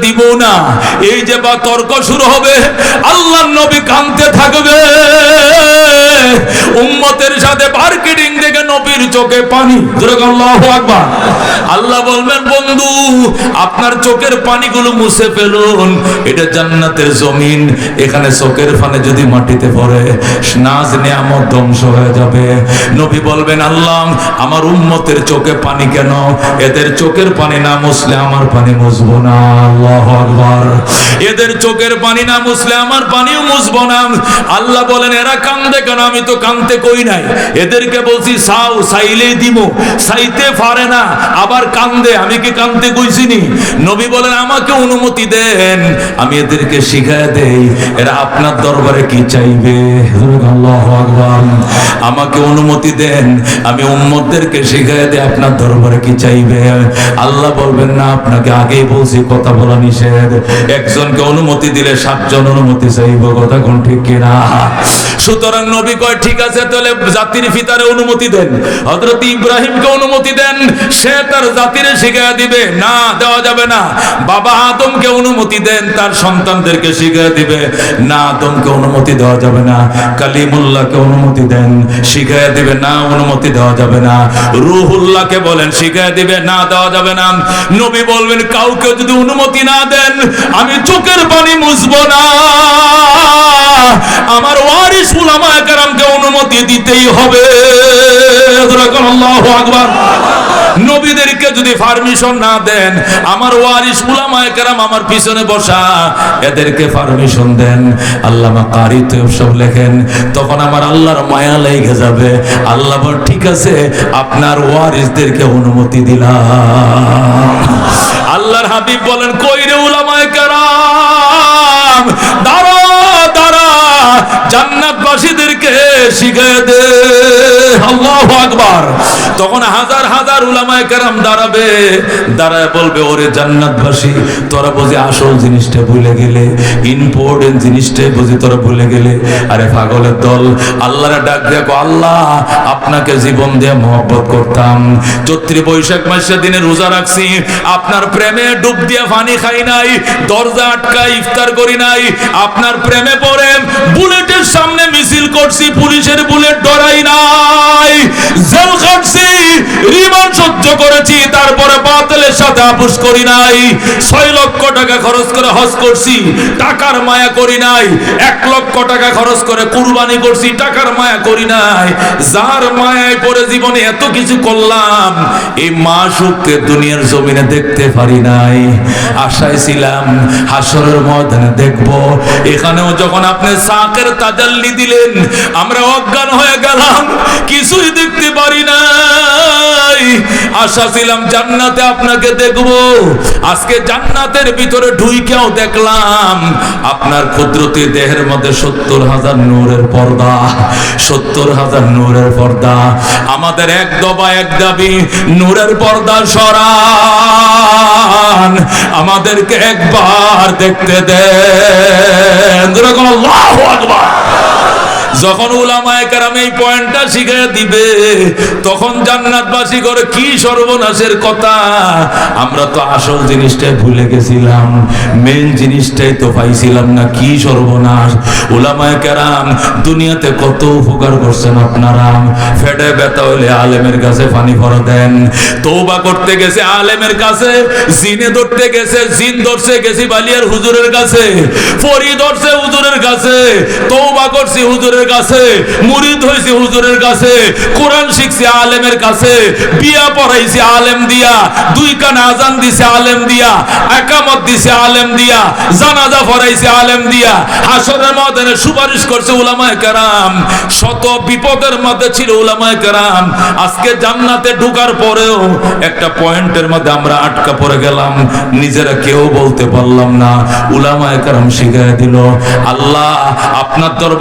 দিব না, এই যে বা তর্ক শুরু হবে, আল্লাহর নবী কাঁদতে থাকবে, উম্মতের সাথে মার্কেটিং দেখে নবীর চোখে পানি। আল্লাহু আকবার। আল্লাহ বলবেন, বন্ধু আপনার চোখের পানিগুলো মুছে ফেলুন, এটা জান্নাতের জমিন, এখানে চোখের পানি যদি মাটিতে পড়ে নাজ নিয়ামত ধ্বংস হয়ে যাবে। নবী বলবেন, আল্লাহ আমার উম্মতের চোখে পানি কেন? এদের চোখের পানি না মুছলে আমার পানি মুছবো না। আল্লাহু আকবার। এদের চোখের পানি না মুছলে আমার পানিও মুছবো না। আল্লাহ বলেন, এরা কান্দে কেন? আমি তো কান্দতে কই নাই, এদেরকে বলছি চাও, চাইলেই দিব, চাইতে পারে না আবার কান্দে, আমি কি কান্দতে কইছিনি? নবী বলেন, আমাকে অনুমতি দেন, আমি এদেরকে শিখায় দেই এরা আপনার দরবারে কি চাইবে। আল্লাহু আকবার। আমাকে অনুমতি দেন, আমি উম্মতদেরকে শিখায় দেই আপনার দরবারে কি চাইবে। আল্লাহ বলবেন, না আপনাকে আগেই বলছি কথা বলা নিষেধ, একজনকে অনুমতি দিলে 7 জন অনুমতি চাইব, কথা কোন ঠিক কিনা? সুতরাং নবী কয়, ঠিক আছে তাহলে জাতির পিতারে অনুমতি দেন। হযরত ইব্রাহিমকে অনুমতি দেন, সে তার জাতিরে শিখায় দিবে। না, দেওয়া যাবে না। বাবা আদমকে অনুমতি দেন, তার সন্তানদেরকে শিখায় দিবে। না, আদমকে অনুমতি দেওয়া যাবে না। কালিমুল্লাহকে অনুমতি দেন, শিখায় দিবে। না, অনুমতি দেওয়া যাবে না। রূহুল্লাহকে বলেন, শিখায় দিবে। না, দেওয়া যাবে না। নবী বলবেন, কাউকে যদি অনুমতি না দেন আমি চোখের পানি মুছবো না, আমার ওয়ারিস উলামায়ে কেরামকে অনুমতি দিতেই হবে। আল্লাহু আকবার। নবীদেরকে যদি পারমিশন না দেন, আমার ওয়ারিস উলামায়ে কেরাম আমার পিছনে বসা, এদেরকে পারমিশন দেন। আল্লামা কারি তৈয়ব সব লেখেন, তখন আমার আল্লাহর মায়া লেগে যাবে। আল্লাহ বল, ঠিক আছে আপনার ওয়ারিসদেরকে অনুমতি দিলাম। আল্লাহর হাবিব বলেন, কই রে উলামায়ে কেরাম, দাঁড়া দাঁড়া, জান্নাতবাসীদেরকে শিখায় দে। আল্লাহু আকবার। তখন হাজার হাজার উলামায়ে কেরাম দাঁড়াবে, দাঁড়ায় বলবে, ওরে জান্নাতবাসী, তোরা বুঝি আসল জিনিসটা ভুলে গেলে, ইম্পর্টেন্ট জিনিসটাই বুঝি তোরা ভুলে গেলে। আরে পাগলের দল, আল্লাহরে ডাক দেখো, আল্লাহ আপনাকে জীবন দিয়ে মহব্বত করতাম, চৈত্র বৈশাখ মাসের দিনে রোজা রাখছি, আপনার প্রেমে ডুব দিয়ে পানি খাই নাই, দরজা আটকাই ইফতার করি নাই, আপনার প্রেমে পড়ে বুলেটের সামনে মিছিল করছি, পুলিশের বুলেট ডরাই নাই, জেল খাটছি, রিমান্ড সহ্য করেছি, তারপরে বাতিলের সাথে আপোষ করি নাই, 6 লক্ষ টাকা খরচ করে হজ করছি, টাকার মায়া করি নাই, 1 লক্ষ টাকা খরচ করে কুরবানি করছি, টাকার মায়া করি নাই। যার মায়ায় পড়ে জীবনে এত কিছু করলাম, এই মাসুককে দুনিয়ার জমিনে দেখতে পারি নাই। আশায় ছিলাম হাসরের ময়দানে দেখব, এখানেও যখন আপনি সাকের তাজাল্লি দিলেন আমরা অজ্ঞান হয়ে গেলাম, কিছুই দেখতে পারি নাই। আশা ছিলাম জান্নাতে আপনাকে দেখব, আজকে জান্নাতের ভিতরে ঢুইকেও দেখলাম আপনার কুদরতি দেহের মধ্যে 70,000 নূরের পর্দা, 70,000 নূরের পর্দা। আমাদের এক দফা এক দাবি, নূরের পর্দা সরান, আমাদেরকে একবার দেখতে দেন। আল্লাহু আকবার। যখন উলামায়ে কেরাম এই পয়েন্টটা শিখিয়ে দিবে, তখন জান্নাতবাসী করে কি সর্বনাশের কথা। আমরা তো আসল জিনিসটাই ভুলে গেছিলাম, মেন জিনিসটাই তো পাইছিলাম না, কি সর্বনাশ। উলামায়ে কেরাম দুনিয়াতে কত উপকার করছেন আপনারা। ফেডে ব্যথা হলে আলেমের কাছে পানি ভরা দেন, তওবা করতে গেছে আলেমের কাছে, জিনে ধরতে গেছে, জিন ধরছে গেছি বালিয়ার হুজুরের কাছে, পরি ধরছে হুজুরের কাছে, তওবা করছি হুজুরের কাছে, মুরিদ হইছে হুজুরের কাছে, কোরআন শিখছে আলেমের কাছে, বিয়া পড়াইছে আলেম দিয়া, 2 কান আযান দিছে আলেম দিয়া, ইকামত দিছে আলেম দিয়া, জানাজা পড়াইছে আলেম দিয়া, হাসরের ময়দানে সুপারিশ করছে উলামায়ে কেরাম। শত বিপদের মধ্যে ছিল উলামায়ে কেরাম। আজকে জান্নাতে ঢোকার পরেও একটা পয়েন্টের মধ্যে আমরা আটকা পড়ে গেলাম, নিজেরা কেউ বলতে পারলাম না। উলামায়ে কেরাম শিখায় দিল, আল্লাহ আপনার দরবার